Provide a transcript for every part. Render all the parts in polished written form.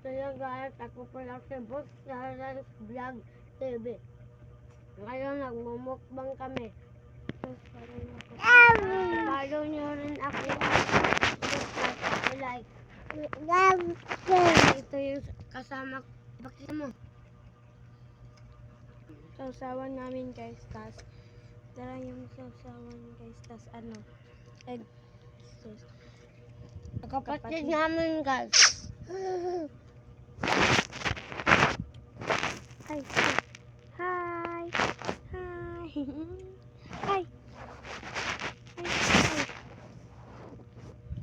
kayo guys, ako pala si Boss Charles Vlog TV. Ngayon nagmumukbang kami. Follow nyo rin ako. Like. Ito yung kasama. Bakit mo? Sausawan namin guys, tas tara yung sausawan guys, tas ano, egg sauce. Kapatid namin guys. Hi. Hi. Hi. Hi.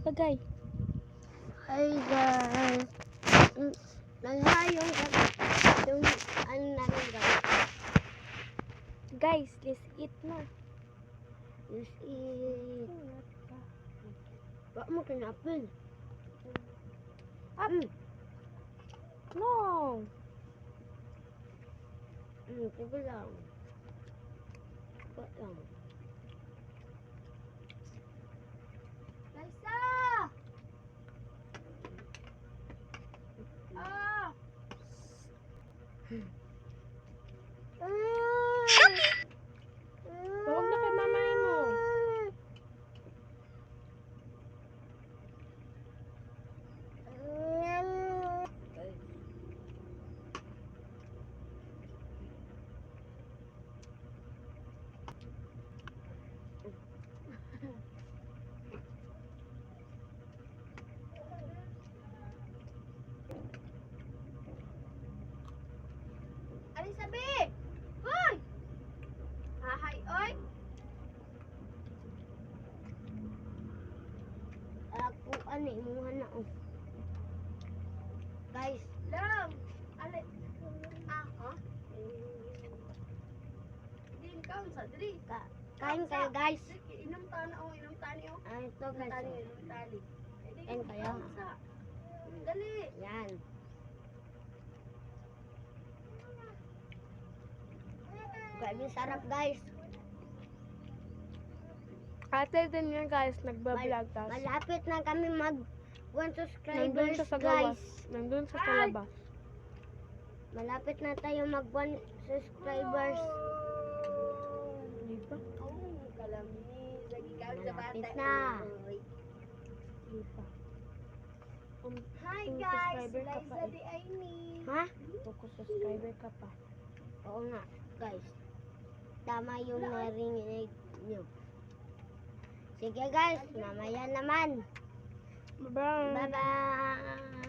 Bagay. Hi guys. Naghayon yung ano namin guys. Guys, let's eat na. Let's eat. Bak mo kinapin. No. Sige lang. Bak lang. Liza! Ah! Huwag na kay mamay mo. Ano sabi? Hoy! Hahay, oy! Ako ano imuha na oh. Guys, Lang! Ale! Ah, ha? Din ka, sa diri. kain kayo guys. Inom tani, oh, inom tani, oh. Ito Inom guys. tani, Oh. inom tani. Kain kayo. Dali! Yan. Grabe sarap guys. Ate din yan guys, nagbablog tas. Malapit na kami mag 1 Nandun subscribers siya sa guys. gawas. Nandun siya sa labas. Malapit na tayo mag 1 subscribers. Di ba? Malapit na. Di ba? Hi Kung guys, subscriber ka pa Liza eh. Di Aini. Ha? Kung subscriber ka pa. Oo nga guys. Tama yung narinig nyo. Sige guys, mamaya naman. Bye-bye! Bye-bye!